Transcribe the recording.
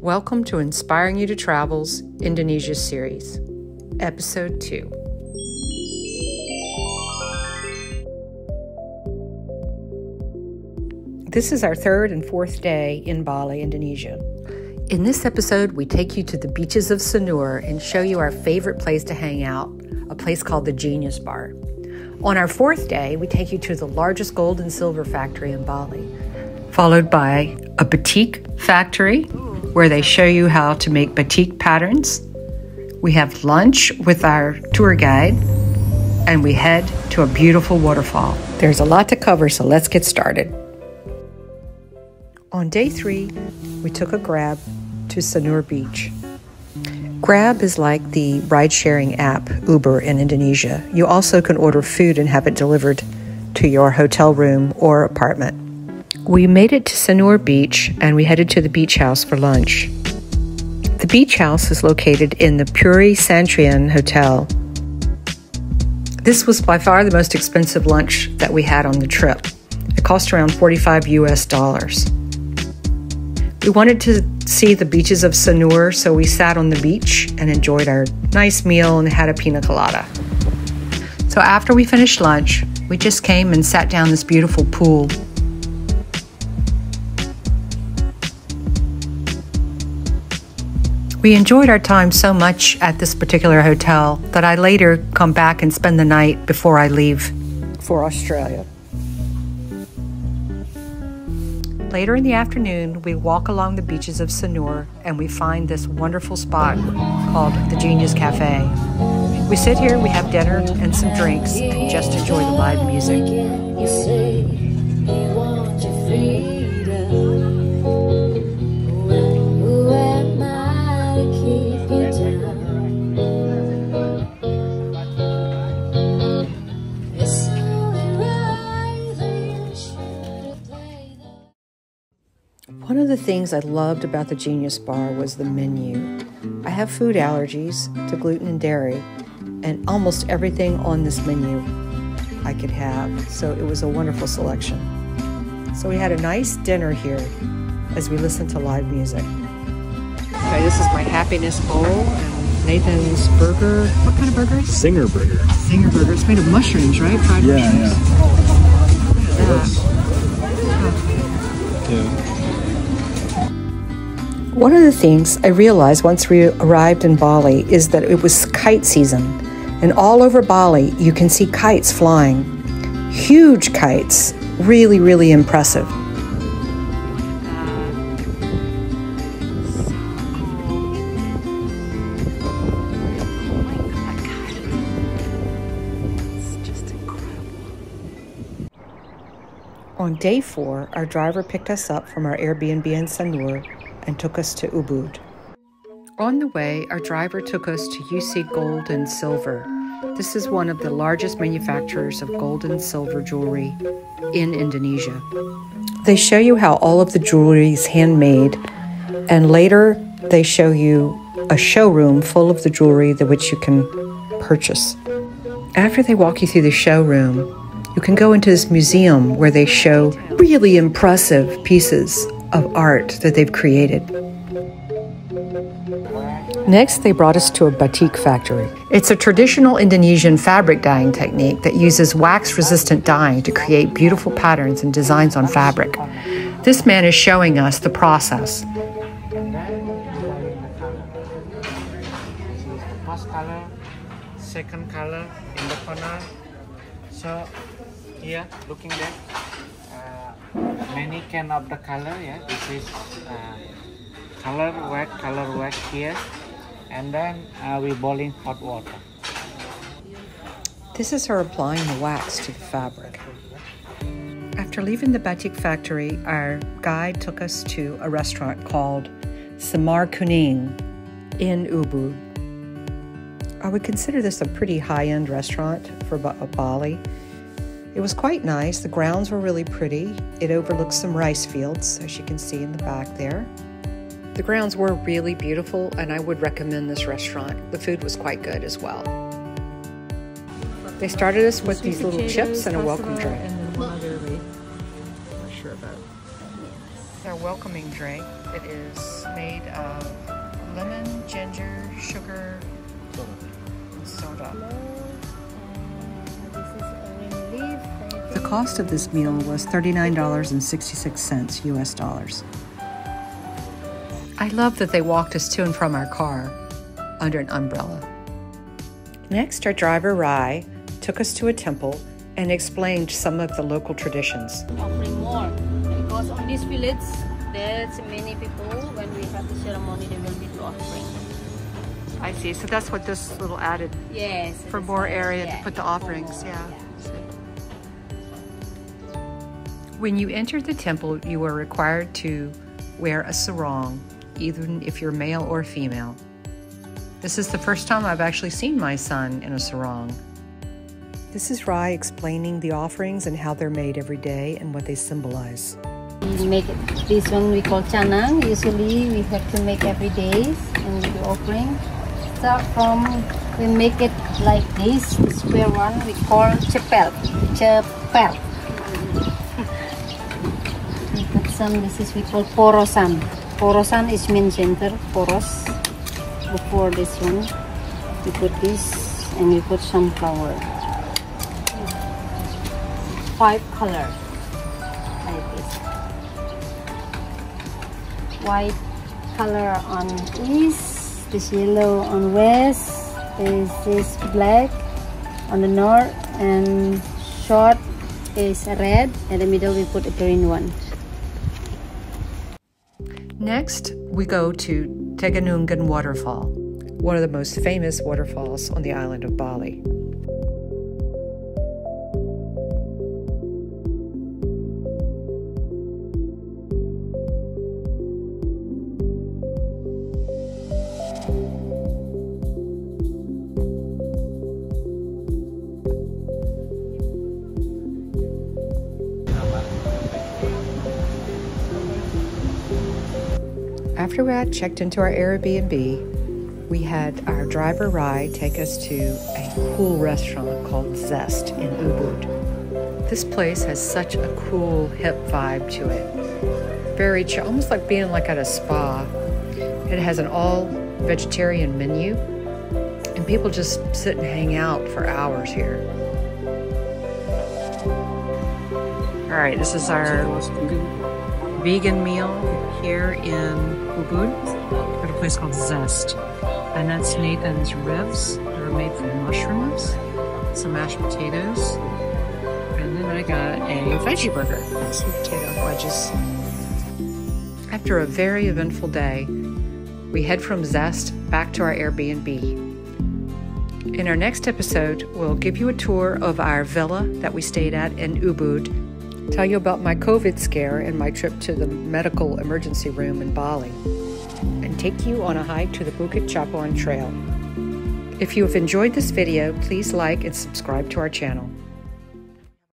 Welcome to Inspiring You to Travel's Indonesia series, Episode 2. This is our third and fourth day in Bali, Indonesia. In this episode, we take you to the beaches of Sanur and show you our favorite place to hang out, a place called the Genius Bar. On our fourth day, we take you to the largest gold and silver factory in Bali, followed by a batik factory, where they show you how to make batik patterns. We have lunch with our tour guide, and we head to a beautiful waterfall. There's a lot to cover, so let's get started. On day 3, we took a Grab to Sanur Beach. Grab is like the ride-sharing app Uber in Indonesia. You also can order food and have it delivered to your hotel room or apartment. We made it to Sanur Beach and we headed to the beach house for lunch. The beach house is located in the Puri Santrian Hotel. This was by far the most expensive lunch that we had on the trip. It cost around $45 US. We wanted to see the beaches of Sanur, so we sat on the beach and enjoyed our nice meal and had a pina colada. So after we finished lunch, we just came and sat down this beautiful pool. We enjoyed our time so much at this particular hotel that I later come back and spend the night before I leave for Australia. Later in the afternoon, we walk along the beaches of Sanur and we find this wonderful spot called the Genius Cafe. We sit here, we have dinner and some drinks and just enjoy the live music. One of the things I loved about the Genius Bar was the menu. I have food allergies to gluten and dairy, and almost everything on this menu I could have, so it was a wonderful selection. So we had a nice dinner here as we listened to live music. Okay, this is my happiness bowl and Nathan's burger. What kind of burger is it? Singer burger. Singer burger. It's made of mushrooms, right? Fried mushrooms. Yeah. Look at that. Yeah. One of the things I realized once we arrived in Bali is that it was kite season. And all over Bali, you can see kites flying. Huge kites. Really, really impressive. It's just incredible. On day 4, our driver picked us up from our Airbnb in Sanur and took us to Ubud. On the way, our driver took us to UC Gold and Silver. This is one of the largest manufacturers of gold and silver jewelry in Indonesia. They show you how all of the jewelry is handmade, and later they show you a showroom full of the jewelry that which you can purchase. After they walk you through the showroom, you can go into this museum where they show really impressive pieces of art that they've created. Next, they brought us to a batik factory. It's a traditional Indonesian fabric dyeing technique that uses wax-resistant dyeing to create beautiful patterns and designs on fabric. This man is showing us the process. First color, second color in the corner. So here, looking there, many can of the color. Yeah, this is color wax here, and then we boiling hot water. This is her applying the wax to the fabric. After leaving the batik factory, our guide took us to a restaurant called Semar Kuning in Ubud. I would consider this a pretty high-end restaurant for Bali. It was quite nice. The grounds were really pretty. It overlooks some rice fields, as you can see in the back there. The grounds were really beautiful, and I would recommend this restaurant. The food was quite good as well. They started us with these little chips and a welcome drink. And then one other not sure about. Our welcoming drink It is made of lemon, ginger, sugar, and soda. The cost of this meal was $39.66 US dollars. I love that they walked us to and from our car under an umbrella. Next, our driver, Rai, took us to a temple and explained some of the local traditions. Offering more, because on this village, there's many people. When we have the ceremony, they will be offering. I see. So that's what this little added. Yes. For more area to put the offerings. Yeah. When you entered the temple, you were required to wear a sarong, even if you're male or female. This is the first time I've actually seen my son in a sarong. This is Rai explaining the offerings and how they're made every day and what they symbolize. We make it, this one we call chanang. Usually we have to make every day and we do offering. Start from, we make it like this, the square one we call chapel. Chapel. We put some, this is we call porosan. Porosan is mean center, poros. Before this one, we put this and we put some flower. 5 colors like this. White color on east, this yellow on west, this black on the north, and short is red, and the middle we put a green one. Next, we go to Tegenungan Waterfall, one of the most famous waterfalls on the island of Bali. After we had checked into our Airbnb, we had our driver Rai take us to a cool restaurant called Zest in Ubud. This place has such a cool, hip vibe to it. Very chill, almost like being like at a spa. It has an all-vegetarian menu, and people just sit and hang out for hours here. All right, this is our vegan meal here in Ubud at a place called Zest. And that's Nathan's ribs that are made from mushrooms, some mashed potatoes, and then I got a veggie burger, sweet potato wedges. After a very eventful day, we head from Zest back to our Airbnb. In our next episode, we'll give you a tour of our villa that we stayed at in Ubud, tell you about my COVID scare and my trip to the medical emergency room in Bali, and take you on a hike to the Bukit Chapuan Trail. If you have enjoyed this video, please like and subscribe to our channel.